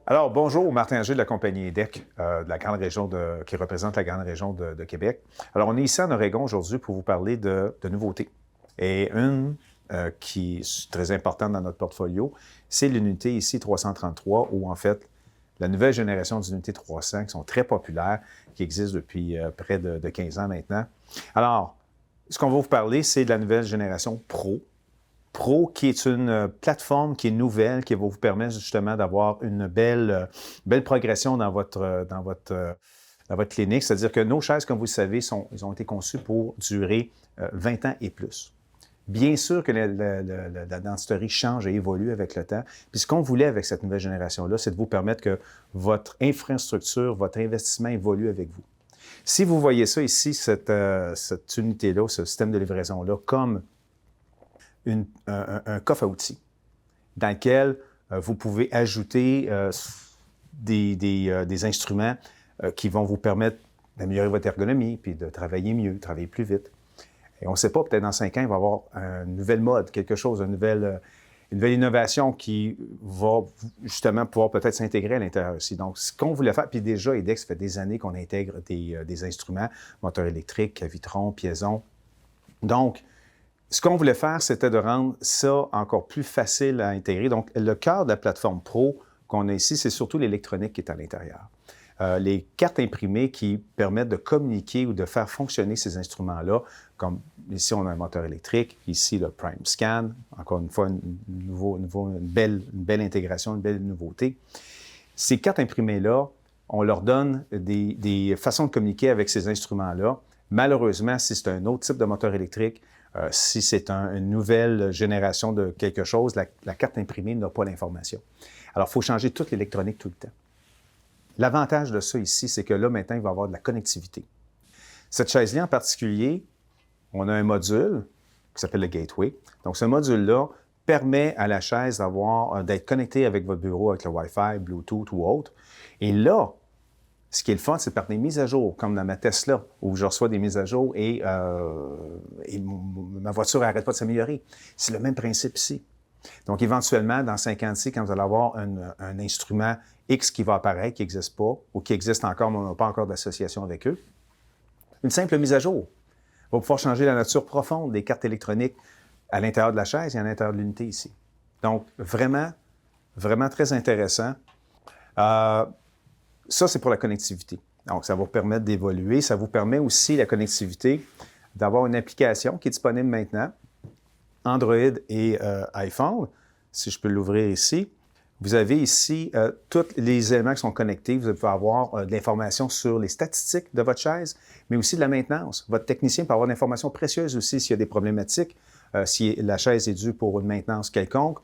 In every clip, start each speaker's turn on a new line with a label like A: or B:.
A: Alors, bonjour, Martin G de la compagnie EDEC, qui représente la grande région de Québec. Alors, on est ici en Oregon aujourd'hui pour vous parler de nouveautés. Et une qui est très importante dans notre portfolio, c'est l'unité ici 333, où en fait, la nouvelle génération d'unités 300 qui sont très populaires, qui existent depuis près de 15 ans maintenant. Alors, ce qu'on va vous parler, c'est de la nouvelle génération Pro. Pro, qui est une plateforme qui est nouvelle, qui va vous permettre justement d'avoir une belle progression dans votre clinique. C'est-à-dire que nos chaises, comme vous le savez, ils ont été conçues pour durer 20 ans et plus. Bien sûr que la dentisterie change et évolue avec le temps. Puis ce qu'on voulait avec cette nouvelle génération-là, c'est de vous permettre que votre infrastructure, votre investissement évolue avec vous. Si vous voyez ça ici, cette unité-là, ce système de livraison-là, comme un coffre à outils dans lequel vous pouvez ajouter des instruments qui vont vous permettre d'améliorer votre ergonomie puis de travailler mieux, de travailler plus vite. Et on ne sait pas, peut-être dans 5 ans, il va y avoir une nouvelle mode, quelque chose, une nouvelle innovation qui va justement pouvoir peut-être s'intégrer à l'intérieur aussi. Donc, ce qu'on voulait faire, puis déjà, EDEC, ça fait des années qu'on intègre des instruments, moteurs électriques, vitrons, piaisons. Donc, ce qu'on voulait faire, c'était de rendre ça encore plus facile à intégrer. Donc, le cœur de la plateforme Pro qu'on a ici, c'est surtout l'électronique qui est à l'intérieur. Les cartes imprimées qui permettent de communiquer ou de faire fonctionner ces instruments-là, comme ici, on a un moteur électrique, ici, le Prime Scan, encore une fois, une belle intégration, une belle nouveauté. Ces cartes imprimées-là, on leur donne des façons de communiquer avec ces instruments-là. Malheureusement, si c'est un autre type de moteur électrique, si c'est une nouvelle génération de quelque chose, la carte imprimée n'a pas l'information. Alors, il faut changer toute l'électronique tout le temps. L'avantage de ça ici, c'est que là, maintenant, il va y avoir de la connectivité. Cette chaise-là en particulier, on a un module qui s'appelle le Gateway. Donc, ce module-là permet à la chaise d'être connectée avec votre bureau avec le Wi-Fi, Bluetooth ou autre. Et là, ce qui est le fun, c'est par des mises à jour, comme dans ma Tesla, où je reçois des mises à jour et ma voiture n'arrête pas de s'améliorer. C'est le même principe ici. Donc, éventuellement, dans 5 ans ici, quand vous allez avoir un instrument X qui va apparaître, qui n'existe pas, ou qui existe encore, mais on n'a pas encore d'association avec eux, une simple mise à jour va pouvoir changer la nature profonde des cartes électroniques à l'intérieur de la chaise et à l'intérieur de l'unité ici. Donc, vraiment, vraiment très intéressant. Ça, c'est pour la connectivité. Donc, ça va vous permettre d'évoluer. Ça vous permet aussi, la connectivité, d'avoir une application qui est disponible maintenant, Android et iPhone. Si je peux l'ouvrir ici. Vous avez ici tous les éléments qui sont connectés. Vous pouvez avoir de l'information sur les statistiques de votre chaise, mais aussi de la maintenance. Votre technicien peut avoir de l'information précieuse aussi s'il y a des problématiques, si la chaise est due pour une maintenance quelconque.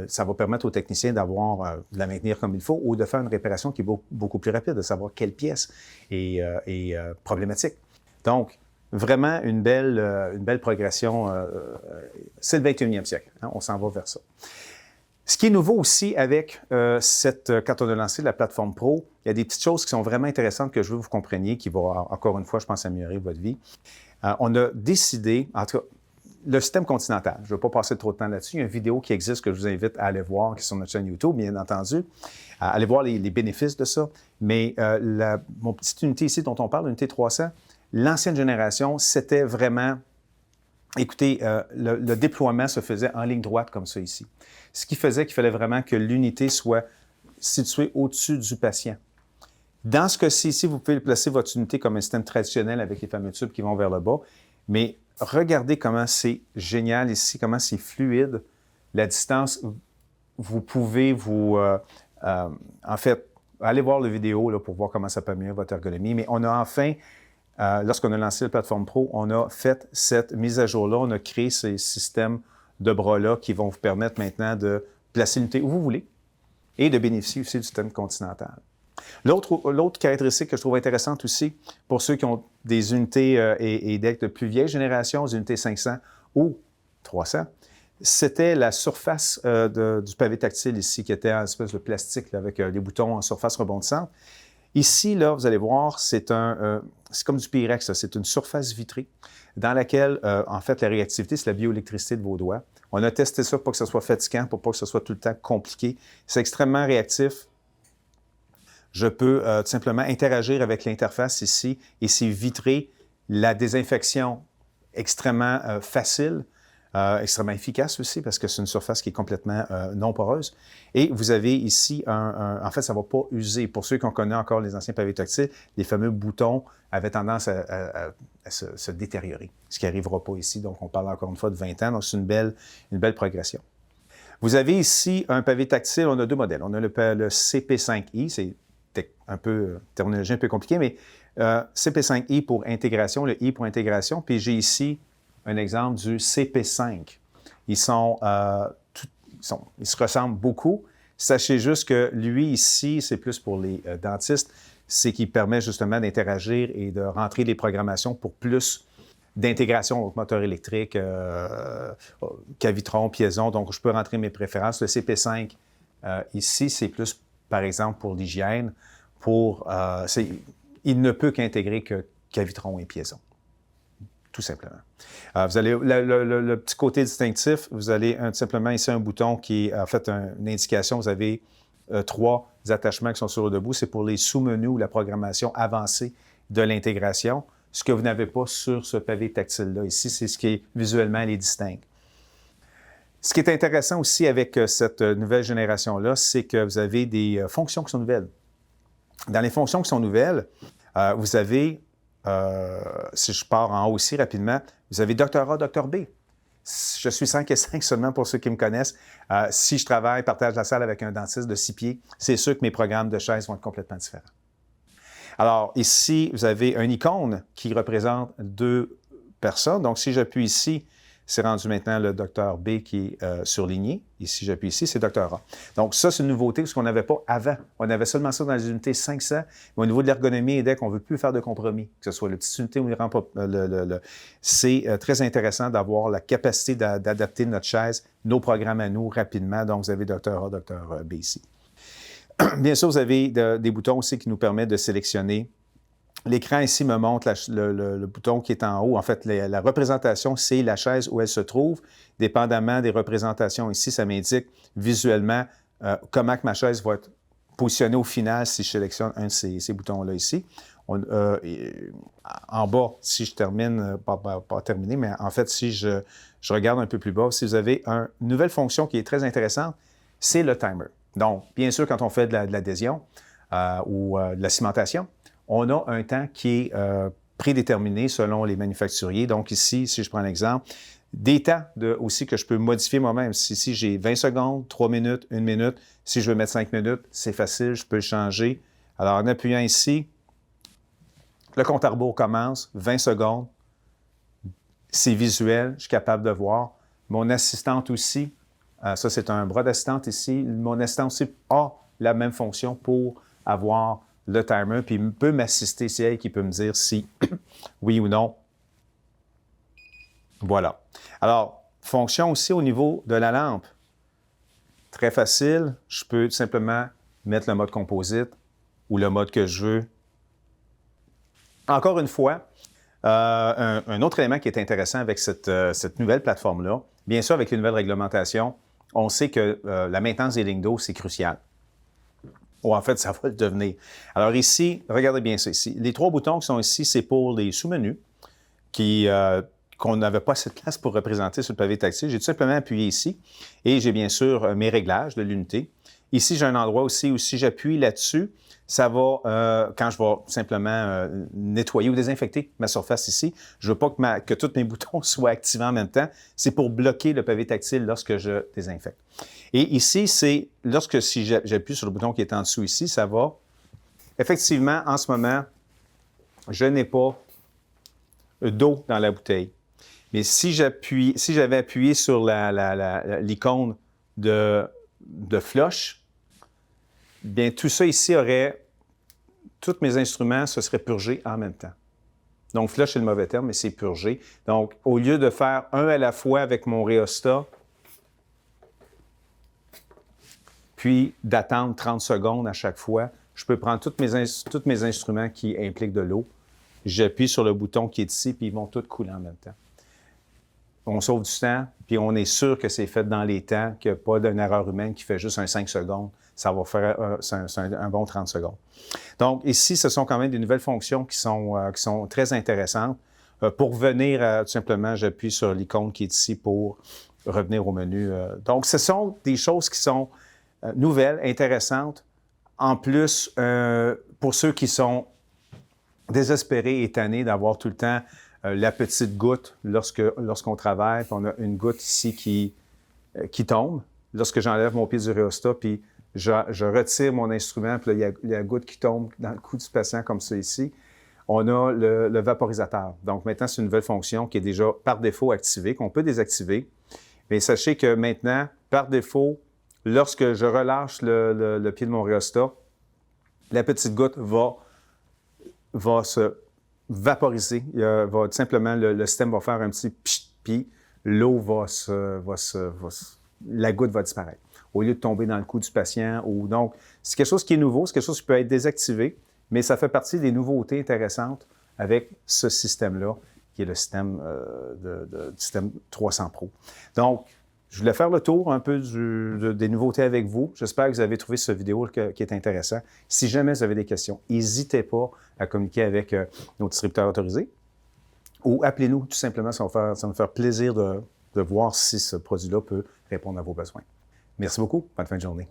A: Ça va permettre au technicien de la maintenir comme il faut ou de faire une réparation qui est beaucoup plus rapide, de savoir quelle pièce est problématique. Donc, vraiment une belle progression. C'est le 21e siècle. Hein, on s'en va vers ça. Ce qui est nouveau aussi avec quand on a lancé la plateforme Pro, il y a des petites choses qui sont vraiment intéressantes que je veux que vous compreniez, qui vont encore une fois, je pense, améliorer votre vie. On a décidé, en tout cas, le système continental, je ne vais pas passer trop de temps là-dessus. Il y a une vidéo qui existe que je vous invite à aller voir, qui est sur notre chaîne YouTube, bien entendu. Allez voir les bénéfices de ça. Mais mon petite unité ici dont on parle, l'unité 300, l'ancienne génération, c'était vraiment... Écoutez, le déploiement se faisait en ligne droite comme ça ici. Ce qui faisait qu'il fallait vraiment que l'unité soit située au-dessus du patient. Dans ce cas-ci, ici, vous pouvez placer votre unité comme un système traditionnel avec les fameux tubes qui vont vers le bas, mais regardez comment c'est génial ici, comment c'est fluide. La distance, vous pouvez en fait, aller voir la vidéo là, pour voir comment ça peut améliorer votre ergonomie. Mais on a enfin, lorsqu'on a lancé la plateforme Pro, on a fait cette mise à jour-là. On a créé ces systèmes de bras-là qui vont vous permettre maintenant de placer l'unité où vous voulez et de bénéficier aussi du système continental. L'autre caractéristique que je trouve intéressante aussi, pour ceux qui ont des unités EDEC de plus vieille génération, des unités 500 ou 300, c'était la surface du pavé tactile ici, qui était en espèce de plastique là, avec des boutons en surface rebondissante. Ici, là, vous allez voir, c'est comme du Pyrex, c'est une surface vitrée dans laquelle, en fait, la réactivité, c'est la bioélectricité de vos doigts. On a testé ça pour pas que ce soit fatigant, pour pas que ce soit tout le temps compliqué. C'est extrêmement réactif. Je peux tout simplement interagir avec l'interface ici et c'est vitré. La désinfection extrêmement facile, extrêmement efficace aussi parce que c'est une surface qui est complètement non poreuse. Et vous avez ici, en fait, ça ne va pas user. Pour ceux qui connaissent encore les anciens pavés tactiles, les fameux boutons avaient tendance à se détériorer, ce qui n'arrivera pas ici. Donc, on parle encore une fois de 20 ans, donc c'est une belle progression. Vous avez ici un pavé tactile, on a deux modèles. On a le CP5i, c'est un peu, terminologie un peu compliquée, mais CP5i pour intégration, le I pour intégration, puis j'ai ici un exemple du CP5. Ils se ressemblent beaucoup. Sachez juste que lui, ici, c'est plus pour les dentistes, c'est qu'il permet justement d'interagir et de rentrer les programmations pour plus d'intégration au moteur électrique, Cavitron, Piezon. Donc, je peux rentrer mes préférences. Le CP5, ici, c'est plus, par exemple, pour l'hygiène. Il ne peut qu'intégrer que Cavitron et Piezon, tout simplement. Vous allez le petit côté distinctif, vous allez tout simplement ici un bouton qui est en fait une indication. Vous avez 3 attachements qui sont sur le debout. C'est pour les sous-menus ou la programmation avancée de l'intégration. Ce que vous n'avez pas sur ce pavé tactile-là ici, c'est ce qui visuellement les distingue. Ce qui est intéressant aussi avec cette nouvelle génération-là, c'est que vous avez des fonctions qui sont nouvelles. Dans les fonctions qui sont nouvelles, vous avez, si je pars en haut aussi rapidement, vous avez Dr A, Dr B. Je suis 5 et 5 seulement pour ceux qui me connaissent. Si je partage la salle avec un dentiste de 6 pieds, c'est sûr que mes programmes de chaise vont être complètement différents. Alors, ici, vous avez une icône qui représente 2 personnes. Donc, si j'appuie ici, c'est rendu maintenant le Dr B qui est surligné. Ici, j'appuie ici, c'est Dr A. Donc, ça, c'est une nouveauté, ce qu'on n'avait pas avant. On avait seulement ça dans les unités 500. Mais au niveau de l'ergonomie et deck, on ne veut plus faire de compromis, que ce soit les petites unités ou les rampes. C'est très intéressant d'avoir la capacité d'adapter notre chaise, nos programmes à nous rapidement. Donc, vous avez Dr A, Dr B ici. Bien sûr, vous avez des boutons aussi qui nous permettent de sélectionner. L'écran ici me montre le bouton qui est en haut. En fait, la représentation, c'est la chaise où elle se trouve. Dépendamment des représentations ici, ça m'indique visuellement comment que ma chaise va être positionnée au final si je sélectionne un de ces boutons-là ici. En bas, si je termine, pas terminé, mais en fait, si je regarde un peu plus bas, si vous avez une nouvelle fonction qui est très intéressante, c'est le timer. Donc, bien sûr, quand on fait de l'adhésion ou de la cimentation, on a un temps qui est prédéterminé selon les manufacturiers. Donc ici, si je prends l'exemple, des temps aussi que je peux modifier moi-même. Si j'ai 20 secondes, 3 minutes, 1 minute, si je veux mettre 5 minutes, c'est facile, je peux le changer. Alors, en appuyant ici, le compte à rebours commence, 20 secondes, c'est visuel, je suis capable de voir. Mon assistante aussi, ça c'est un bras d'assistante ici, mon assistante aussi a la même fonction pour avoir le timer, puis il peut m'assister, c'est elle qui peut me dire si oui ou non. Voilà. Alors, fonction aussi au niveau de la lampe. Très facile, je peux tout simplement mettre le mode composite ou le mode que je veux. Encore une fois, un autre élément qui est intéressant avec cette nouvelle plateforme-là, bien sûr, avec les nouvelles réglementations, on sait que la maintenance des lignes d'eau, c'est crucial. Ou en fait, ça va le devenir. Alors ici, regardez bien ça ici. Les 3 boutons qui sont ici, c'est pour les sous-menus qu'on n'avait pas cette place pour représenter sur le pavé tactile. J'ai tout simplement appuyé ici et j'ai bien sûr mes réglages de l'unité. Ici, j'ai un endroit aussi où si j'appuie là-dessus, ça va, quand je vais simplement nettoyer ou désinfecter ma surface ici, je ne veux pas que tous mes boutons soient activés en même temps. C'est pour bloquer le pavé tactile lorsque je désinfecte. Et ici, c'est si j'appuie sur le bouton qui est en dessous ici, ça va. Effectivement, en ce moment, je n'ai pas d'eau dans la bouteille. Mais si j'avais appuyé sur l'icône de flush, bien, tout ça ici tous mes instruments se seraient purgés en même temps. Donc, flush, c'est le mauvais terme, mais c'est purgé. Donc, au lieu de faire un à la fois avec mon rhéostat, puis d'attendre 30 secondes à chaque fois, je peux prendre tous mes instruments qui impliquent de l'eau. J'appuie sur le bouton qui est ici, puis ils vont tous couler en même temps. on sauve du temps, puis on est sûr que c'est fait dans les temps, qu'il n'y a pas d'une erreur humaine qui fait juste un 5 secondes. Ça va faire c'est un bon 30 secondes. Donc, ici, ce sont quand même des nouvelles fonctions qui sont très intéressantes. Pour venir, tout simplement, j'appuie sur l'icône qui est ici pour revenir au menu. Donc, ce sont des choses qui sont nouvelles, intéressantes. En plus, pour ceux qui sont désespérés et tannés d'avoir tout le temps la petite goutte lorsqu'on travaille, puis on a une goutte ici qui tombe. Lorsque j'enlève mon pied du rhéostat, puis je retire mon instrument, puis là, il y a la goutte qui tombe dans le cou du patient comme ça ici. On a le vaporisateur. Donc maintenant, c'est une nouvelle fonction qui est déjà par défaut activée, qu'on peut désactiver. Mais sachez que maintenant, par défaut, lorsque je relâche le pied de mon rhéostat, la petite goutte va se vaporiser. Tout simplement, le système va faire un petit pchit, puis l'eau la goutte va disparaître. Au lieu de tomber dans le cou du patient. Donc, c'est quelque chose qui est nouveau, c'est quelque chose qui peut être désactivé, mais ça fait partie des nouveautés intéressantes avec ce système-là, qui est le système, système 300 Pro. Donc, je voulais faire le tour un peu des nouveautés avec vous. J'espère que vous avez trouvé cette vidéo qui est intéressant. Si jamais vous avez des questions, n'hésitez pas à communiquer avec nos distributeurs autorisés ou appelez-nous tout simplement. Ça va nous faire plaisir de voir si ce produit-là peut répondre à vos besoins. Merci beaucoup. Bonne fin de journée.